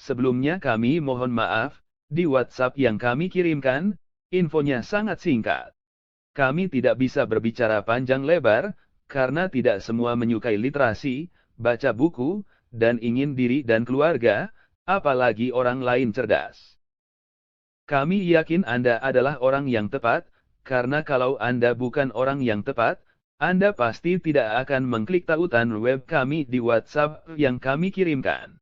Sebelumnya kami mohon maaf, di WhatsApp yang kami kirimkan, infonya sangat singkat. Kami tidak bisa berbicara panjang lebar, karena tidak semua menyukai literasi, baca buku, dan ingin diri dan keluarga, apalagi orang lain cerdas. Kami yakin Anda adalah orang yang tepat, karena kalau Anda bukan orang yang tepat, Anda pasti tidak akan mengklik tautan web kami di WhatsApp yang kami kirimkan.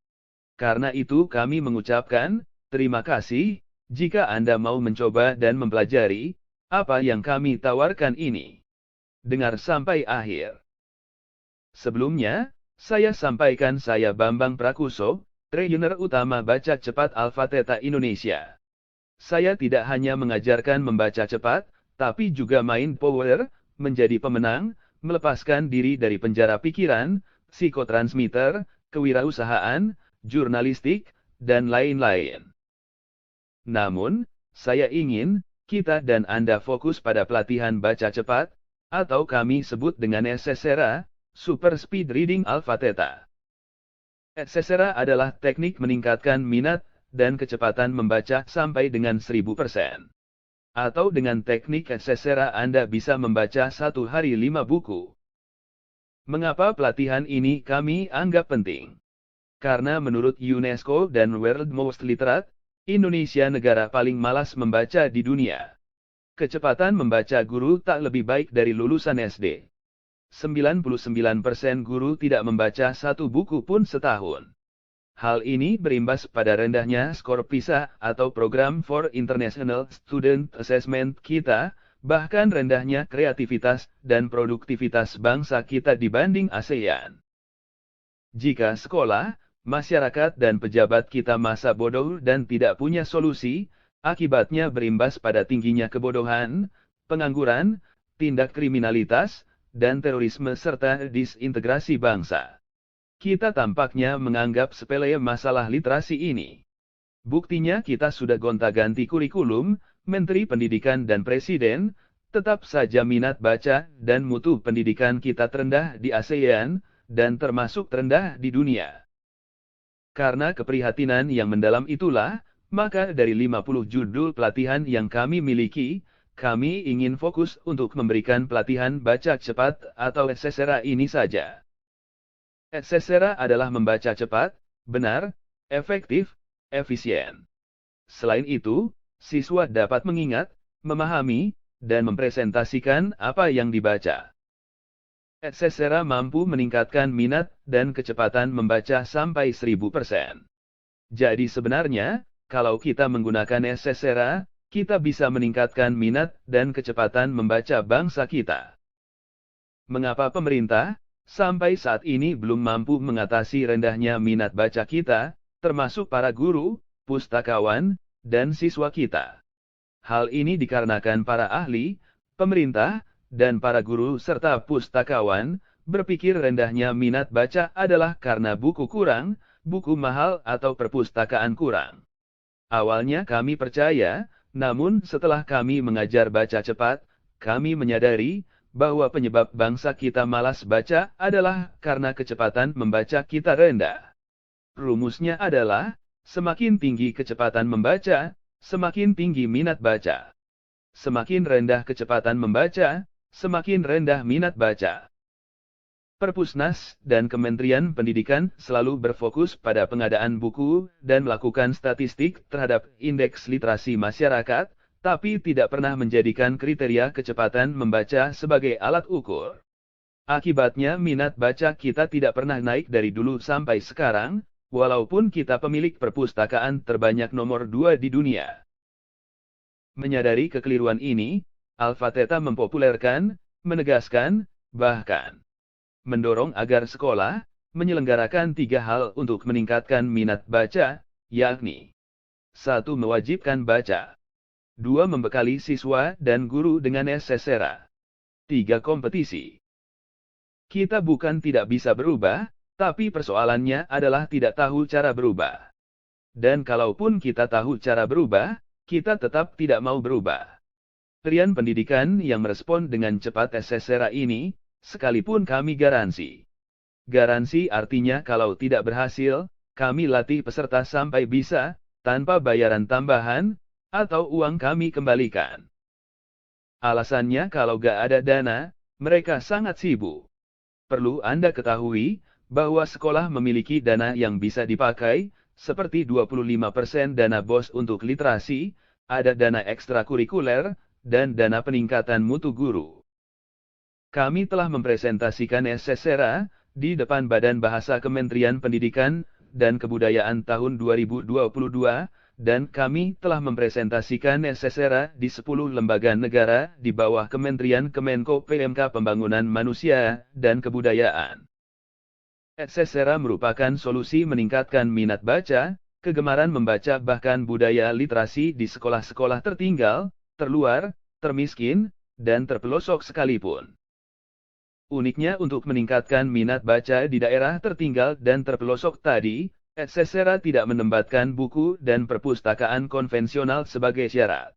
Karena itu kami mengucapkan, terima kasih, jika Anda mau mencoba dan mempelajari, apa yang kami tawarkan ini. Dengar sampai akhir. Sebelumnya, saya sampaikan saya Bambang Prakuso, trainer utama Baca Cepat Alpha Theta Indonesia. Saya tidak hanya mengajarkan membaca cepat, tapi juga main power, menjadi pemenang, melepaskan diri dari penjara pikiran, psikotransmitter, kewirausahaan, jurnalistik, dan lain-lain. Namun, saya ingin, kita dan Anda fokus pada pelatihan baca cepat, atau kami sebut dengan SSRA, Super Speed Reading Alpha Theta. SSRA adalah teknik meningkatkan minat dan kecepatan membaca sampai dengan 1000%. Atau dengan teknik SSRA Anda bisa membaca satu hari 5 buku. Mengapa pelatihan ini kami anggap penting? Karena menurut UNESCO dan World Most Literate, Indonesia negara paling malas membaca di dunia. Kecepatan membaca guru tak lebih baik dari lulusan SD. 99% guru tidak membaca satu buku pun setahun. Hal ini berimbas pada rendahnya skor PISA atau Program for International Student Assessment kita, bahkan rendahnya kreativitas dan produktivitas bangsa kita dibanding ASEAN. Jika sekolah, masyarakat dan pejabat kita masa bodoh dan tidak punya solusi, akibatnya berimbas pada tingginya kebodohan, pengangguran, tindak kriminalitas, dan terorisme serta disintegrasi bangsa. Kita tampaknya menganggap sepele masalah literasi ini. Buktinya kita sudah gonta-ganti kurikulum, Menteri Pendidikan dan Presiden, tetap saja minat baca dan mutu pendidikan kita terendah di ASEAN, dan termasuk terendah di dunia. Karena keprihatinan yang mendalam itulah, maka dari 50 judul pelatihan yang kami miliki, kami ingin fokus untuk memberikan pelatihan baca cepat atau SSRA ini saja. SSRA adalah membaca cepat, benar, efektif, efisien. Selain itu, siswa dapat mengingat, memahami, dan mempresentasikan apa yang dibaca. SSRA mampu meningkatkan minat dan kecepatan membaca sampai 1000%. Jadi sebenarnya, kalau kita menggunakan SSRA, kita bisa meningkatkan minat dan kecepatan membaca bangsa kita. Mengapa pemerintah sampai saat ini belum mampu mengatasi rendahnya minat baca kita, termasuk para guru, pustakawan, dan siswa kita? Hal ini dikarenakan para ahli, pemerintah, dan para guru serta pustakawan berpikir rendahnya minat baca adalah karena buku kurang, buku mahal atau perpustakaan kurang. Awalnya kami percaya, namun setelah kami mengajar baca cepat, kami menyadari bahwa penyebab bangsa kita malas baca adalah karena kecepatan membaca kita rendah. Rumusnya adalah, semakin tinggi kecepatan membaca, semakin tinggi minat baca. Semakin rendah kecepatan membaca, semakin rendah minat baca. Perpusnas dan Kementerian Pendidikan selalu berfokus pada pengadaan buku dan melakukan statistik terhadap indeks literasi masyarakat, tapi tidak pernah menjadikan kriteria kecepatan membaca sebagai alat ukur. Akibatnya minat baca kita tidak pernah naik dari dulu sampai sekarang, walaupun kita pemilik perpustakaan terbanyak nomor 2 di dunia. Menyadari kekeliruan ini, Alpha Theta mempopulerkan, menegaskan, bahkan mendorong agar sekolah menyelenggarakan 3 hal untuk meningkatkan minat baca, yakni 1. Mewajibkan baca. 2. Membekali siswa dan guru dengan SSRA. 3. Kompetisi. Kita bukan tidak bisa berubah, tapi persoalannya adalah tidak tahu cara berubah. Dan kalaupun kita tahu cara berubah, kita tetap tidak mau berubah. Kementerian Pendidikan yang merespon dengan cepat SSRA ini, sekalipun kami garansi. Garansi artinya kalau tidak berhasil, kami latih peserta sampai bisa, tanpa bayaran tambahan, atau uang kami kembalikan. Alasannya kalau gak ada dana, mereka sangat sibuk. Perlu Anda ketahui, bahwa sekolah memiliki dana yang bisa dipakai, seperti 25% dana BOS untuk literasi, ada dana ekstrakurikuler, dan dana peningkatan mutu guru. Kami telah mempresentasikan SSERA di depan Badan Bahasa Kementerian Pendidikan dan Kebudayaan tahun 2022, dan kami telah mempresentasikan SSERA di 10 lembaga negara di bawah Kementerian Kemenko PMK Pembangunan Manusia dan Kebudayaan. SSERA merupakan solusi meningkatkan minat baca, kegemaran membaca bahkan budaya literasi di sekolah-sekolah tertinggal, terluar, termiskin, dan terpelosok sekalipun. Uniknya untuk meningkatkan minat baca di daerah tertinggal dan terpelosok tadi, SSERA tidak menempatkan buku dan perpustakaan konvensional sebagai syarat.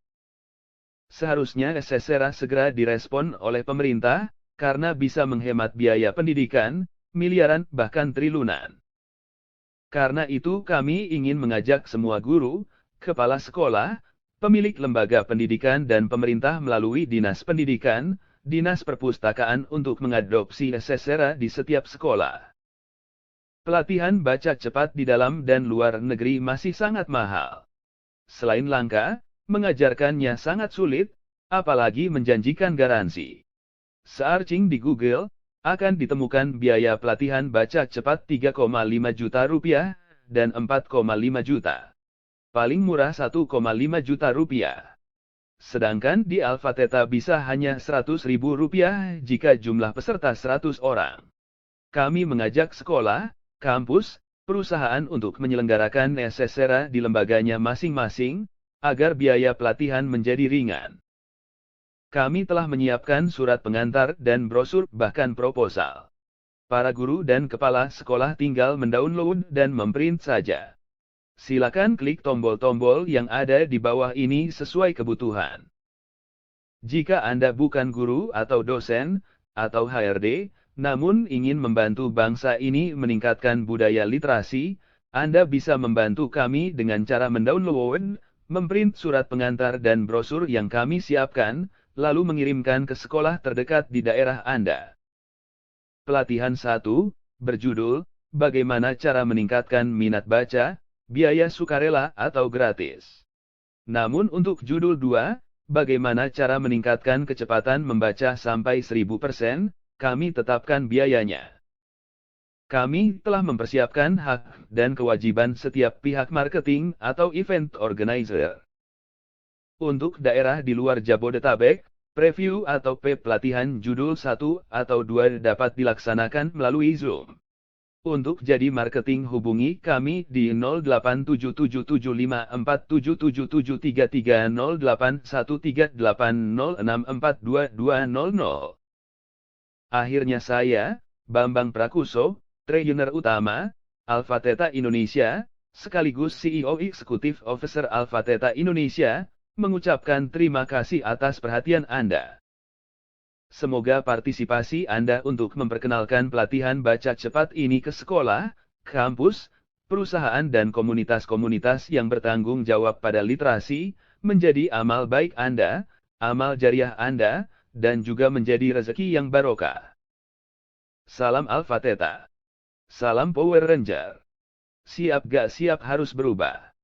Seharusnya SSERA segera direspon oleh pemerintah, karena bisa menghemat biaya pendidikan, miliaran bahkan triliunan. Karena itu kami ingin mengajak semua guru, kepala sekolah, pemilik lembaga pendidikan dan pemerintah melalui Dinas Pendidikan, Dinas Perpustakaan untuk mengadopsi SSERA di setiap sekolah. Pelatihan baca cepat di dalam dan luar negeri masih sangat mahal. Selain langka, mengajarkannya sangat sulit, apalagi menjanjikan garansi. Searching di Google, akan ditemukan biaya pelatihan baca cepat 3,5 juta rupiah, dan 4,5 juta. Paling murah 1,5 juta rupiah. Sedangkan di Alpha Theta bisa hanya 100.000 rupiah jika jumlah peserta 100 orang. Kami mengajak sekolah, kampus, perusahaan untuk menyelenggarakan SSERA di lembaganya masing-masing, agar biaya pelatihan menjadi ringan. Kami telah menyiapkan surat pengantar dan brosur bahkan proposal. Para guru dan kepala sekolah tinggal mendownload dan memprint saja. Silakan klik tombol-tombol yang ada di bawah ini sesuai kebutuhan. Jika Anda bukan guru atau dosen, atau HRD, namun ingin membantu bangsa ini meningkatkan budaya literasi, Anda bisa membantu kami dengan cara mendownload, memprint surat pengantar dan brosur yang kami siapkan, lalu mengirimkan ke sekolah terdekat di daerah Anda. Pelatihan 1, berjudul, Bagaimana Cara Meningkatkan Minat Baca, Biaya Sukarela atau Gratis. Namun untuk judul 2, Bagaimana Cara Meningkatkan Kecepatan Membaca sampai 1000%, kami tetapkan biayanya. Kami telah mempersiapkan hak dan kewajiban setiap pihak marketing atau event organizer. Untuk daerah di luar Jabodetabek, preview atau pelatihan judul 1 atau 2 dapat dilaksanakan melalui Zoom. Untuk jadi marketing hubungi kami di 0877754733081380642200. Akhirnya saya, Bambang Prakuso, Trainer Utama, Alpha Theta Indonesia, sekaligus CEO Executive Officer Alpha Theta Indonesia, mengucapkan terima kasih atas perhatian Anda. Semoga partisipasi Anda untuk memperkenalkan pelatihan baca cepat ini ke sekolah, kampus, perusahaan dan komunitas-komunitas yang bertanggung jawab pada literasi, menjadi amal baik Anda, amal jariah Anda, dan juga menjadi rezeki yang barokah. Salam Alpha Theta. Salam Power Ranger. Siap gak siap harus berubah.